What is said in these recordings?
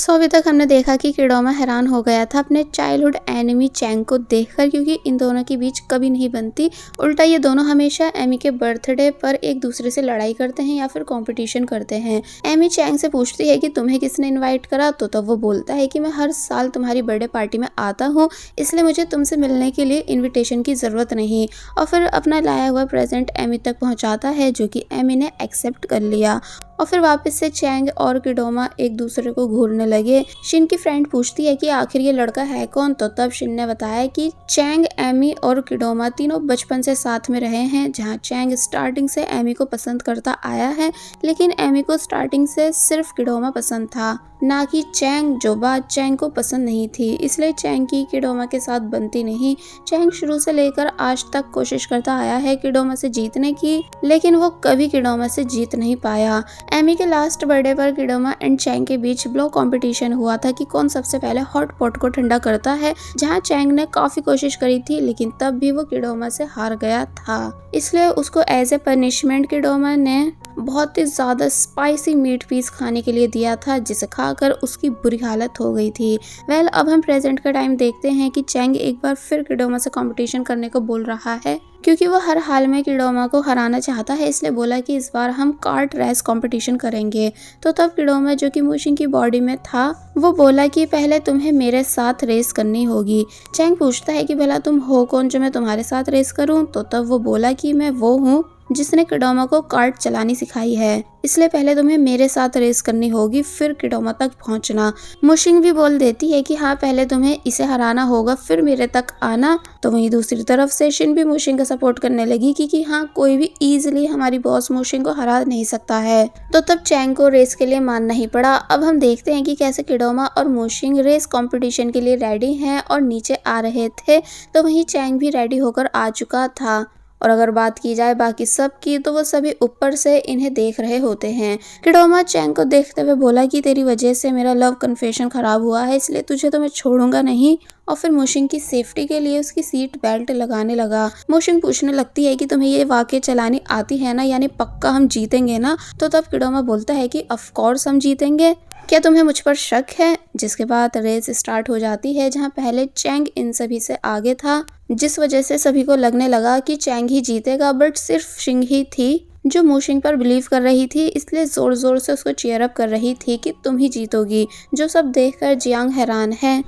अभी तक हमने देखा कि किडोमा हैरान हो गया था अपने चाइल्डहुड एनिमी चैंग को देखकर, क्योंकि इन दोनों के बीच कभी नहीं बनती। उल्टा ये दोनों हमेशा एमी के बर्थडे पर एक दूसरे से लड़ाई करते हैं या फिर कंपटीशन करते हैं। एमी चैंग से पूछती है कि तुम्हें किसने इनवाइट करा, तो तब वो बोलता है कि मैं हर साल तुम्हारी बर्थडे पार्टी में आता हूँ, इसलिए मुझे तुमसे मिलने के लिए इन्विटेशन की ज़रूरत नहीं। और फिर अपना लाया हुआ प्रेजेंट एमी तक पहुँचाता है, जो कि एमी ने एक्सेप्ट कर लिया। और फिर वापस से चैंग और किडोमा एक दूसरे को घूरने लगे। शिन की फ्रेंड पूछती है कि आखिर ये लड़का है कौन, तो तब शिन ने बताया कि चैंग, एमी और किडोमा तीनों बचपन से साथ में रहे हैं, जहां चैंग स्टार्टिंग से एमी को पसंद करता आया है, लेकिन एमी को स्टार्टिंग से सिर्फ किडोमा पसंद था, ना कि चैंग, जो बात चैंग को पसंद नहीं थी। इसलिए चैंग की किडोमा के साथ बनती नहीं। चैंग शुरू से लेकर आज तक कोशिश करता आया है किडोमा से जीतने की, लेकिन वो कभी किडोमा से जीत नहीं पाया। एमी के लास्ट बर्थडे पर किडोमा एंड चैंग के बीच ब्लो कंपटीशन हुआ था कि कौन सबसे पहले हॉट पॉट को ठंडा करता है, जहां चैंग ने काफी कोशिश करी थी, लेकिन तब भी वो किडोमा से हार गया था। इसलिए उसको एज ए पनिशमेंट किडोमा ने बहुत ही ज्यादा स्पाइसी मीट पीस खाने के लिए दिया था, जिसे खाकर उसकी बुरी हालत हो गई थी। अब हम प्रेजेंट का टाइम देखते हैं कि चैंग एक बार फिर किडोमा से कंपटीशन करने को बोल रहा है, क्योंकि वो हर हाल में किडोमा को हराना चाहता है। इसलिए बोला कि इस बार हम कार्ट रेस कंपटीशन करेंगे। तो तब किडोमा, जो कि मूशिंग की बॉडी में था, वो बोला कि पहले तुम्हें मेरे साथ रेस करनी होगी। चैंग पूछता है कि भला तुम हो कौन जो मैं तुम्हारे साथ रेस करूं, तो तब वो बोला कि मैं वो हूँ जिसने किडोमा को कार्ट चलानी सिखाई है, इसलिए पहले तुम्हें मेरे साथ रेस करनी होगी, फिर किडोमा तक पहुंचना। मुशिंग भी बोल देती है कि हाँ, पहले तुम्हें इसे हराना होगा, फिर मेरे तक आना। तो वहीं दूसरी तरफ से शिन भी मुशिंग का सपोर्ट करने लगी कि हाँ, कोई भी इजीली हमारी बॉस मुशिंग को हरा नहीं सकता है। तो तब चैंग को रेस के लिए मानना ही पड़ा। अब हम देखते हैं कि कैसे किडोमा और मुशिंग रेस कॉम्पिटिशन के लिए रेडी हैं और नीचे आ रहे थे। तो वहीं चैंग भी रेडी होकर आ चुका था। और अगर बात की जाए बाकी सब की, तो वो सभी ऊपर से इन्हें देख रहे होते हैं। किडोमा चैंग को देखते हुए बोला कि तेरी वजह से मेरा लव कन्फेशन खराब हुआ है, इसलिए तुझे तो मैं छोड़ूंगा नहीं। और फिर मुशिंग की सेफ्टी के लिए उसकी सीट बेल्ट लगाने लगा। मुशिंग पूछने लगती है कि तुम्हें ये वाकई चलानी आती है ना, यानी पक्का हम जीतेंगे ना। तो तब किडोमा बोलता है कि ऑफ कोर्स हम जीतेंगे, क्या तुम्हें मुझ पर शक है। जिसके बाद रेस स्टार्ट हो जाती है, जहां पहले चैंग इन सभी से आगे था, जिस वजह से सभी को लगने लगा कि चैंग ही जीतेगा, बट सिर्फ शिंग ही थी जो मुशिंग पर बिलीव कर रही थी, इसलिए जोर जोर से उसको चीयर अप कर रही थी कि तुम ही जीतोगी, जो सब देखकर जियांग हैरान है।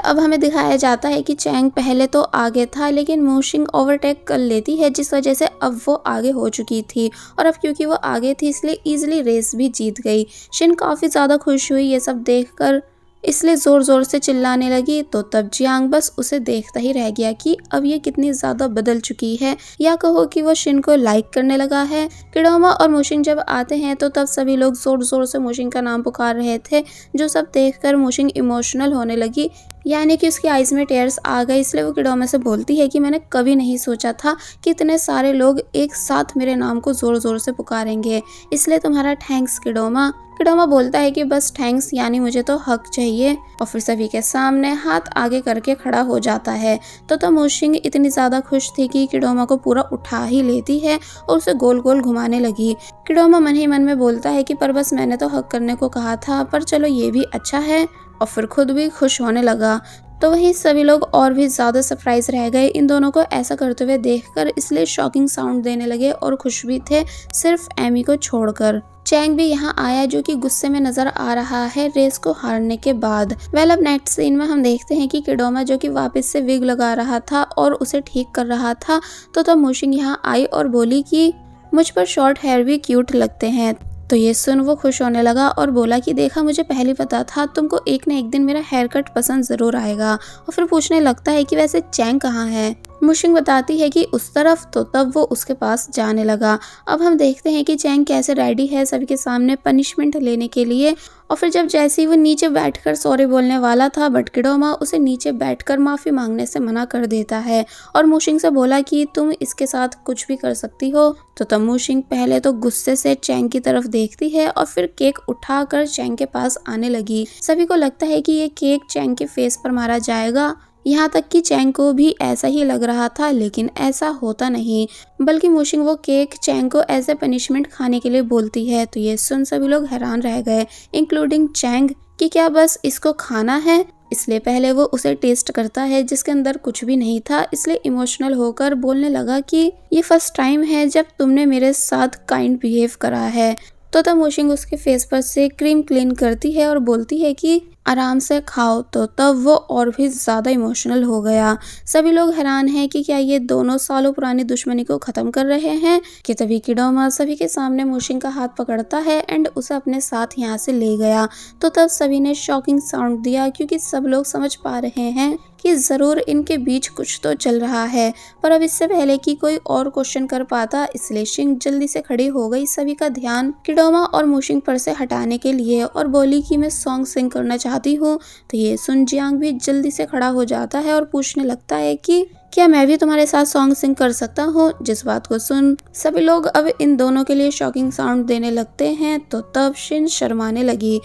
अब हमें दिखाया जाता है कि चैंग पहले तो आगे था, लेकिन मुशिंग ओवरटेक कर लेती है, जिस वजह से अब वो आगे हो चुकी थी। और अब क्योंकि वो आगे थी, इसलिए इजिली रेस भी जीत गई। शिन काफी ज्यादा खुश हुई ये सब देखकर, इसलिए जोर जोर से चिल्लाने लगी। तो तब जियांग बस उसे देखता ही रह गया कि अब ये कितनी ज्यादा बदल चुकी है, या कहो कि वो शिन को लाइक करने लगा है। किडोमा और मुशिंग जब आते हैं, तो तब सभी लोग जोर जोर से मुशिंग का नाम पुकार रहे थे, जो सब देखकर मुशिंग इमोशनल होने लगी, यानी कि उसकी आईज में टेयर्स आ गए। इसलिए वो किडोमा से बोलती है कि मैंने कभी नहीं सोचा था कि इतने सारे लोग एक साथ मेरे नाम को जोर जोर से पुकारेंगे, इसलिए तुम्हारा थैंक्स किडोमा। किडोमा बोलता है कि बस थैंक्स, यानी मुझे तो हक चाहिए। और फिर सभी के सामने हाथ आगे करके खड़ा हो जाता है। तो मुशिंग इतनी ज्यादा खुश थी कि किडोमा को पूरा उठा ही लेती है और उसे गोल गोल घुमाने लगी। किडोमा मन ही मन में बोलता है कि पर बस मैंने तो हक करने को कहा था, पर चलो ये भी अच्छा है। और फिर खुद भी खुश होने लगा। तो वहीं सभी लोग और भी ज्यादा सरप्राइज रह गए इन दोनों को ऐसा करते हुए देखकर, इसलिए शॉकिंग साउंड देने लगे और खुश भी थे, सिर्फ एमी को छोड़कर। चैंग भी यहाँ आया, जो कि गुस्से में नजर आ रहा है रेस को हारने के बाद। अब नेक्स्ट सीन में हम देखते हैं कि किडोमा, जो कि वापस से विग लगा रहा था और उसे ठीक कर रहा था, तो तब मुशिंग यहाँ आई और बोली कि मुझ पर शॉर्ट हेयर भी क्यूट लगते हैं। तो ये सुन वो खुश होने लगा और बोला कि देखा, मुझे पहले पता था तुमको एक न एक दिन मेरा हेयर कट पसंद जरूर आएगा। और फिर पूछने लगता है कि वैसे चैंग कहाँ है। मुशिंग बताती है कि उस तरफ। तो तब वो उसके पास जाने लगा। अब हम देखते हैं कि चैंग कैसे रेडी है सभी के सामने पनिशमेंट लेने के लिए। और फिर जब जैसे ही वो नीचे बैठकर सॉरी बोलने वाला था, बट किडोमा उसे नीचे बैठकर माफी मांगने से मना कर देता है और मुशिंग से बोला कि तुम इसके साथ कुछ भी कर सकती हो। तो तब मुशिंग पहले तो गुस्से से चैंग की तरफ देखती है और फिर केक उठाकर चैंग के पास आने लगी। सभी को लगता है कि ये केक चैंग के फेस पर मारा जाएगा, यहाँ तक कि चैंग को भी ऐसा ही लग रहा था, लेकिन ऐसा होता नहीं, बल्कि मुशिंग वो केक चैंग को एज ए पनिशमेंट खाने के लिए बोलती है। तो ये सुन सभी लोग हैरान रह गए, इंक्लूडिंग चैंग, कि क्या बस इसको खाना है। इसलिए पहले वो उसे टेस्ट करता है जिसके अंदर कुछ भी नहीं था, इसलिए इमोशनल होकर बोलने लगा कि ये फर्स्ट टाइम है जब तुमने मेरे साथ काइंड बिहेव करा है। तो तब मोशिंग उसके फेस पर से क्रीम क्लीन करती है और बोलती है कि आराम से खाओ। तो तब वो और भी ज़्यादा इमोशनल हो गया। सभी लोग हैरान हैं कि क्या ये दोनों सालों पुरानी दुश्मनी को ख़त्म कर रहे हैं कि तभी किडोमा सभी के सामने मोशिंग का हाथ पकड़ता है एंड उसे अपने साथ यहाँ से ले गया। तो तब सभी ने शॉकिंग साउंड दिया क्योंकि सब लोग समझ पा रहे हैं कि ज़रूर इनके बीच कुछ तो चल रहा है। पर अब इससे पहले कि कोई और क्वेश्चन कर पाता, इसलिए शिंग जल्दी से खड़ी हो गई, सभी का ध्यान किडोमा और मोशिंग पर से हटाने के लिए, और बोली कि मैं सॉन्ग सिंग करना चाहती हूँ। तो ये सुन जियांग भी जल्दी से खड़ा हो जाता है और पूछने लगता है कि क्या मैं भी तुम्हारे साथ सॉन्ग सिंग कर सकता हूँ। जिस बात को सुन सभी लोग अब इन दोनों के लिए शॉकिंग साउंड देने लगते हैं। तो तब शिन शर्माने लगी।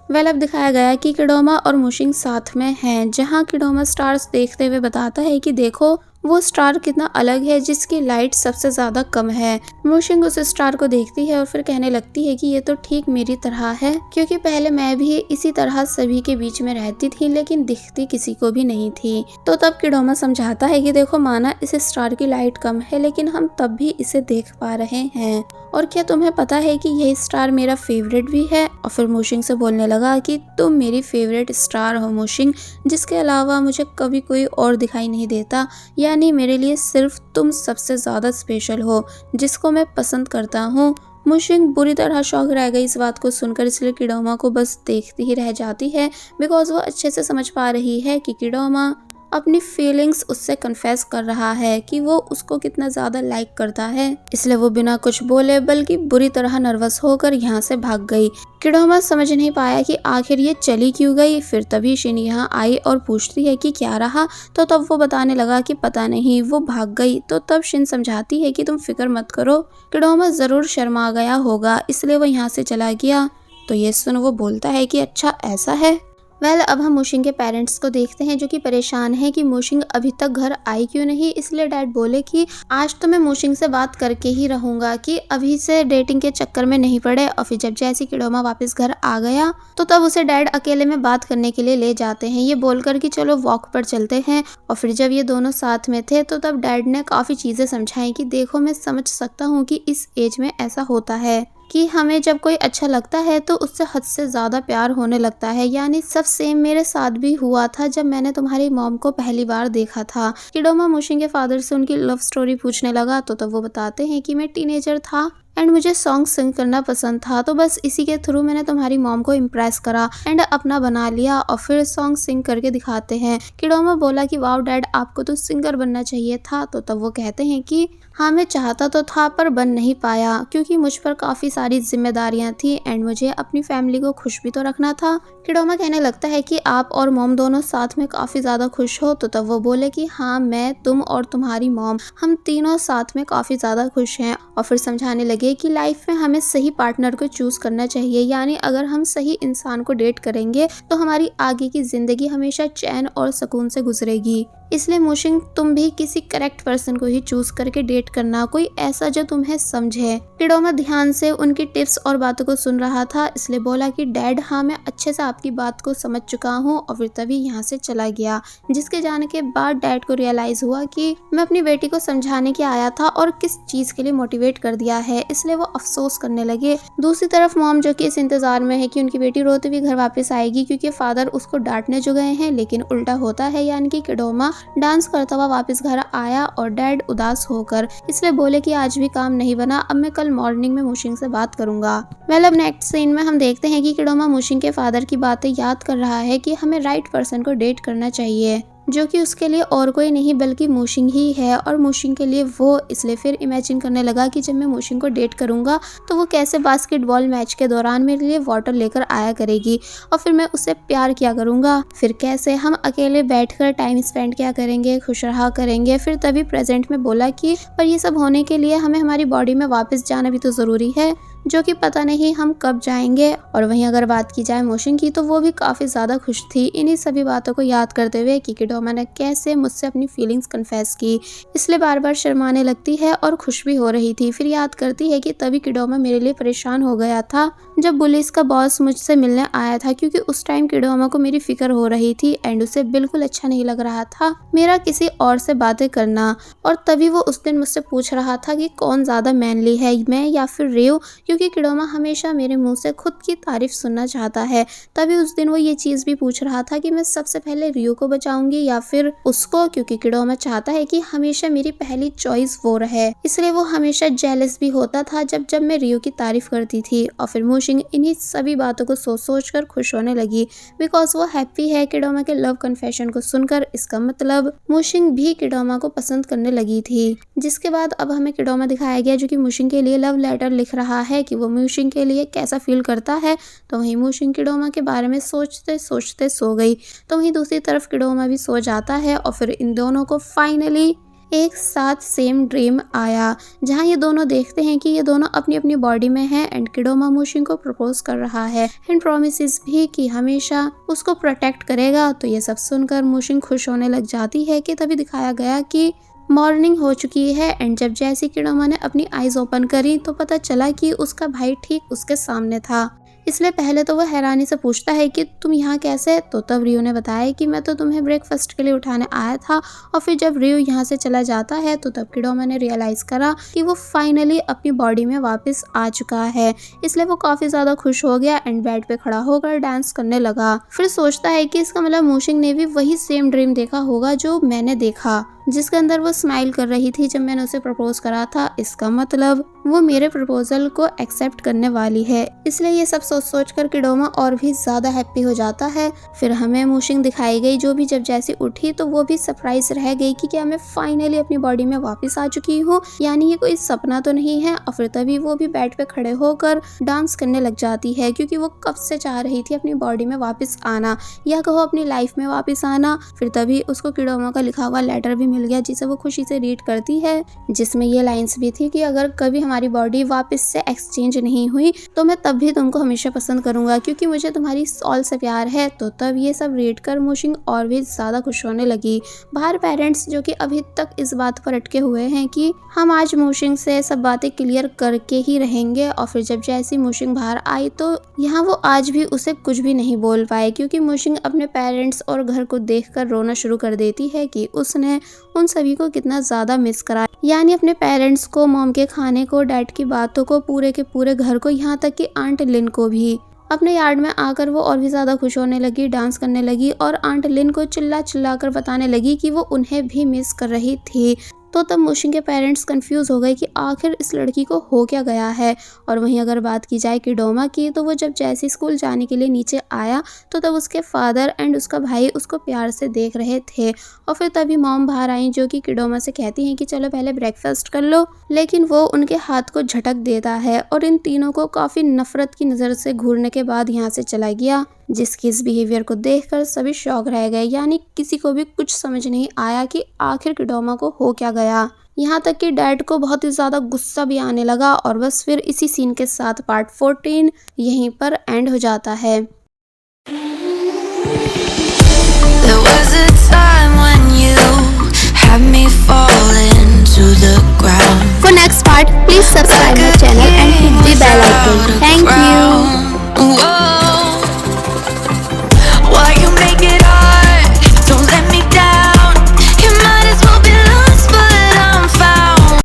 अब दिखाया गया कि किडोमा और मोशिंग साथ में हैं, जहां किडोमा स्टार्स देखते हुए बताता है कि देखो वो स्टार कितना अलग है जिसकी लाइट सबसे ज्यादा कम है। मोशिंग उस स्टार को देखती है और फिर कहने लगती है कि ये तो ठीक मेरी तरह है, क्योंकि पहले मैं भी इसी तरह सभी के बीच में रहती थी लेकिन दिखती किसी को भी नहीं थी। तो तब किडोमा समझाता है कि देखो माना इस स्टार की लाइट कम है लेकिन हम तब भी इसे देख पा रहे हैं, और क्या तुम्हें पता है कि यह स्टार मेरा फेवरेट भी है। और फिर मोशिंग से बोलने लगा कि तुम मेरी फेवरेट स्टार हो मोशिंग, जिसके अलावा मुझे कभी कोई और दिखाई नहीं देता, यानी मेरे लिए सिर्फ तुम सबसे ज्यादा स्पेशल हो जिसको मैं पसंद करता हूँ। मोशिंग बुरी तरह शॉक रह गई इस बात को सुनकर, इसलिए किडोमा को बस देखती ही रह जाती है, बिकॉज वो अच्छे से समझ पा रही है कि किडोमा अपनी फीलिंग्स उससे कन्फेस कर रहा है कि वो उसको कितना ज्यादा लाइक करता है। इसलिए वो बिना कुछ बोले बल्कि बुरी तरह नर्वस होकर यहाँ से भाग गई। किडोमा समझ नहीं पाया कि आखिर ये चली क्यों गई। फिर तभी शिन यहाँ आई और पूछती है कि क्या रहा। तो तब वो बताने लगा कि पता नहीं, वो भाग गई। तो तब शिन समझाती है कि तुम फिक्र मत करो, किडोमा जरूर शर्मा गया होगा इसलिए वो यहाँ से चला गया। तो ये सुन वो बोलता है कि अच्छा ऐसा है। अब हम मोशिंग के पेरेंट्स को देखते हैं जो कि परेशान है कि मोशिंग अभी तक घर आई क्यों नहीं। इसलिए डैड बोले कि आज तो मैं मोशिंग से बात करके ही रहूंगा कि अभी से डेटिंग के चक्कर में नहीं पड़े। और फिर जब जैसे किडोमा वापस घर आ गया तो तब उसे डैड अकेले में बात करने के लिए ले जाते हैं, ये बोलकर कि चलो वॉक पर चलते हैं। और फिर जब ये दोनों साथ में थे तो तब डैड ने काफी चीजें समझाई कि देखो मैं समझ सकता हूँ कि इस एज में ऐसा होता है कि हमें जब कोई अच्छा लगता है तो उससे हद से ज्यादा प्यार होने लगता है, यानी सब सेम मेरे साथ भी हुआ था जब मैंने तुम्हारी मॉम को पहली बार देखा था। किडोमा मोशिंग के फादर से उनकी लव स्टोरी पूछने लगा तो तब वो बताते हैं कि मैं टीनेजर था एंड मुझे सॉन्ग सिंग करना पसंद था, तो बस इसी के थ्रू मैंने तुम्हारी मॉम को इम्प्रेस करा एंड अपना बना लिया। और फिर सॉन्ग सिंग करके दिखाते हैं। किडोमा बोला कि वाओ डैड, आपको तो सिंगर बनना चाहिए था। तो तब वो कहते हैं कि हाँ मैं चाहता तो था पर बन नहीं पाया क्योंकि मुझ पर काफी सारी जिम्मेदारियां थी एंड मुझे अपनी फैमिली को खुश भी तो रखना था। किडोमा कहने लगता है कि आप और मॉम दोनों साथ में काफी ज्यादा खुश हो। तो तब वो बोले कि हाँ मैं, तुम और तुम्हारी मॉम, हम तीनों साथ में काफी ज्यादा खुश हैं। और फिर समझाने लगे कि लाइफ में हमें सही पार्टनर को चूज करना चाहिए, यानी अगर हम सही इंसान को डेट करेंगे तो हमारी आगे की जिंदगी हमेशा चैन और सुकून से गुजरेगी। इसलिए मोशिंग तुम भी किसी करेक्ट पर्सन को ही चूज करके डेट करना, कोई ऐसा जो तुम्हें समझे। किडोमा ध्यान से उनकी टिप्स और बातों को सुन रहा था, इसलिए बोला कि डैड हाँ मैं अच्छे से आपकी बात को समझ चुका हूँ। और फिर तभी यहाँ से चला गया, जिसके जाने के बाद डैड को रियलाइज हुआ कि मैं अपनी बेटी को समझाने के आया था और किस चीज के लिए मोटिवेट कर दिया है, इसलिए वो अफसोस करने लगे। दूसरी तरफ मॉम जो कि इस इंतजार में है कि उनकी बेटी रोते हुए घर वापस आएगी क्योंकि फादर उसको डांटने जो गए हैं, लेकिन उल्टा होता है, यानी कि किडोमा डांस करता हुआ वापस घर आया और डैड उदास होकर इसलिए बोले कि आज भी काम नहीं बना, अब मैं कल मॉर्निंग में मोशिंग से बात करूंगा। अब नेक्स्ट सीन में हम देखते हैं कि किडोमा मोशिंग के फादर की बातें याद कर रहा है कि हमें राइट पर्सन को डेट करना चाहिए, जो कि उसके लिए और कोई नहीं बल्कि मोशिंग ही है और मोशिंग के लिए वो। इसलिए फिर इमेजिन करने लगा कि जब मैं मोशिंग को डेट करूंगा तो वो कैसे बास्केटबॉल मैच के दौरान मेरे लिए वाटर लेकर आया करेगी और फिर मैं उससे प्यार किया करूंगा, फिर कैसे हम अकेले बैठकर टाइम स्पेंड किया करेंगे, खुश रहा करेंगे। फिर तभी प्रेजेंट में बोला कि पर ये सब होने के लिए हमें हमारी बॉडी में वापस जाना भी तो जरूरी है। जो कि पता नहीं हम कब जाएंगे। और वहीं अगर बात की जाए मोशिंग की तो वो भी काफी ज्यादा खुश थी इन्हीं सभी बातों को याद करते हुए कि किडोमा ने कैसे मुझसे अपनी फीलिंग्स कन्फेस की, इसलिए बार बार शर्माने लगती है और खुश भी हो रही थी। फिर याद करती है कि तभी किडोमा मेरे लिए परेशान हो गया था जब बुलिस का बॉस मुझसे मिलने आया था, क्योंकि उस टाइम किडोमा को मेरी फिक्र हो रही थी एंड उसे बिल्कुल अच्छा नहीं लग रहा था मेरा किसी और से बातें करना। और तभी वो उस दिन मुझसे पूछ रहा था कि कौन ज्यादा मैनली है, मैं या फिर रियो, क्योंकि किडोमा हमेशा मेरे मुंह से खुद की तारीफ सुनना चाहता है। तभी उस दिन वो ये चीज भी पूछ रहा था कि मैं सबसे पहले रियो को बचाऊंगी या फिर उसको, क्योंकि किडोमा चाहता है कि हमेशा मेरी पहली चॉइस वो रहे। इसलिए वो हमेशा जेलस भी होता था जब जब मैं रियो की तारीफ करती थी। और फिर मोशिंग इन्हीं सभी बातों को सोच सोच कर खुश होने लगी बिकॉज वो हैप्पी है किडोमा के लव कन्फेशन को सुनकर। इसका मतलब मोशिंग भी किडोमा को पसंद करने लगी थी। जिसके बाद अब हमें किडोमा दिखाया गया जो कि मोशिंग के लिए लव लेटर लिख रहा है कि वो मोशिंग के लिए कैसा फील करता है। तो वहीं मोशिंग किडोमा के बारे में सोचते सोचते सो गई। तो वहीं दूसरी तरफ किडोमा भी सो जाता है और फिर इन दोनों को फाइनली एक साथ सेम ड्रीम आया जहां ये दोनों देखते हैं कि ये दोनों अपनी अपनी बॉडी में हैं एंड किडोमा मोशिंग को प्रपोज कर रहा है एंड प्रॉमिसेस भी कि हमेशा उसको प्रोटेक्ट करेगा। तो ये सब सुनकर मोशिंग खुश होने लग जाती है कि तभी दिखाया गया कि मॉर्निंग हो चुकी है एंड जब जैसी किडोमा ने अपनी आईज ओपन करी तो पता चला कि उसका भाई ठीक उसके सामने था। इसलिए पहले तो वो हैरानी से पूछता है कि तुम यहाँ कैसे। तो तब रियो ने बताया कि मैं तो तुम्हें ब्रेकफास्ट के लिए उठाने आया था। और फिर जब रियो यहाँ से चला जाता है तो तब किडोमा ने रियलाइज करा कि वो फाइनली अपनी बॉडी में वापस आ चुका है। इसलिए वो काफी ज्यादा खुश हो गया एंड बेड पे खड़ा होकर डांस करने लगा। फिर सोचता है कि इसका मतलब मोशिंग ने भी वही सेम ड्रीम देखा होगा जो मैंने देखा, जिसके अंदर वो स्माइल कर रही थी जब मैंने उसे प्रपोज करा था। इसका मतलब वो मेरे प्रपोजल को एक्सेप्ट करने वाली है। इसलिए ये सब सोच सोच कर किडोमा और भी ज्यादा हैप्पी हो जाता है। फिर हमें मोशिंग दिखाई गई जो भी जब जैसे उठी तो वो भी सरप्राइज रह गई कि क्या मैं फाइनली अपनी बॉडी में वापस आ चुकी हूँ, यानी ये कोई सपना तो नहीं है। और फिर तभी वो भी बेड पे खड़े होकर डांस करने लग जाती है क्योंकि वो कब से चाह रही थी अपनी बॉडी में वापस आना या कहो अपनी लाइफ में वापस आना। फिर तभी उसको किडोमा का लिखा हुआ लेटर भी मिल गया जिसे वो खुशी से रीड करती है, जिसमें ये लाइंस भी थी कि अगर कभी हमारी बॉडी वापस से एक्सचेंज नहीं हुई तो मैं तब भी तुमको हमेशा पसंद करूंगा क्योंकि मुझे तुम्हारी सॉल से प्यार है। तो तब ये सब रीड कर मोशिंग और भी ज्यादा खुश होने लगी। बाहर पेरेंट्स जो कि अभी तक इस बात पर अटके हुए हैं कि हम आज मोशिंग से सब बातें क्लियर करके ही रहेंगे। और फिर जब जैसी मोशिंग बाहर आई तो यहाँ वो आज भी उसे कुछ भी नहीं बोल पाए क्योंकि मोशिंग अपने पेरेंट्स और घर को देखकर रोना शुरू कर देती है कि उसने उन सभी को कितना ज्यादा मिस करा, यानी अपने पेरेंट्स को, मॉम के खाने को, डैड की बातों को, पूरे के पूरे घर को, यहाँ तक कि आंट लिन को भी। अपने यार्ड में आकर वो और भी ज्यादा खुश होने लगी, डांस करने लगी और आंट लिन को चिल्ला चिल्ला कर बताने लगी कि वो उन्हें भी मिस कर रही थी। तो तब मोशिंग के पेरेंट्स कंफ्यूज हो गए कि आखिर इस लड़की को हो क्या गया है। और वहीं अगर बात की जाए किडोमा की तो वो जब जैसे स्कूल जाने के लिए नीचे आया तो तब उसके फादर एंड उसका भाई उसको प्यार से देख रहे थे। और फिर तभी मॉम बाहर आई जो कि किडोमा से कहती हैं कि चलो पहले ब्रेकफास्ट कर लो, लेकिन वो उनके हाथ को झटक देता है और इन तीनों को काफी नफरत की नजर से घूरने के बाद यहाँ से चला गया, जिसकी इस बिहेवियर को देखकर सभी शॉक रह गए, यानी किसी को भी कुछ समझ नहीं आया कि आखिर किडोमा को हो क्या गया। यहाँ तक कि डैड को बहुत ही ज्यादा गुस्सा भी आने लगा। और बस फिर इसी सीन के साथ पार्ट 14 यहीं पर एंड हो जाता है। There was a time when you had me falling to the ground. For next part, please subscribe my channel and hit the bell icon.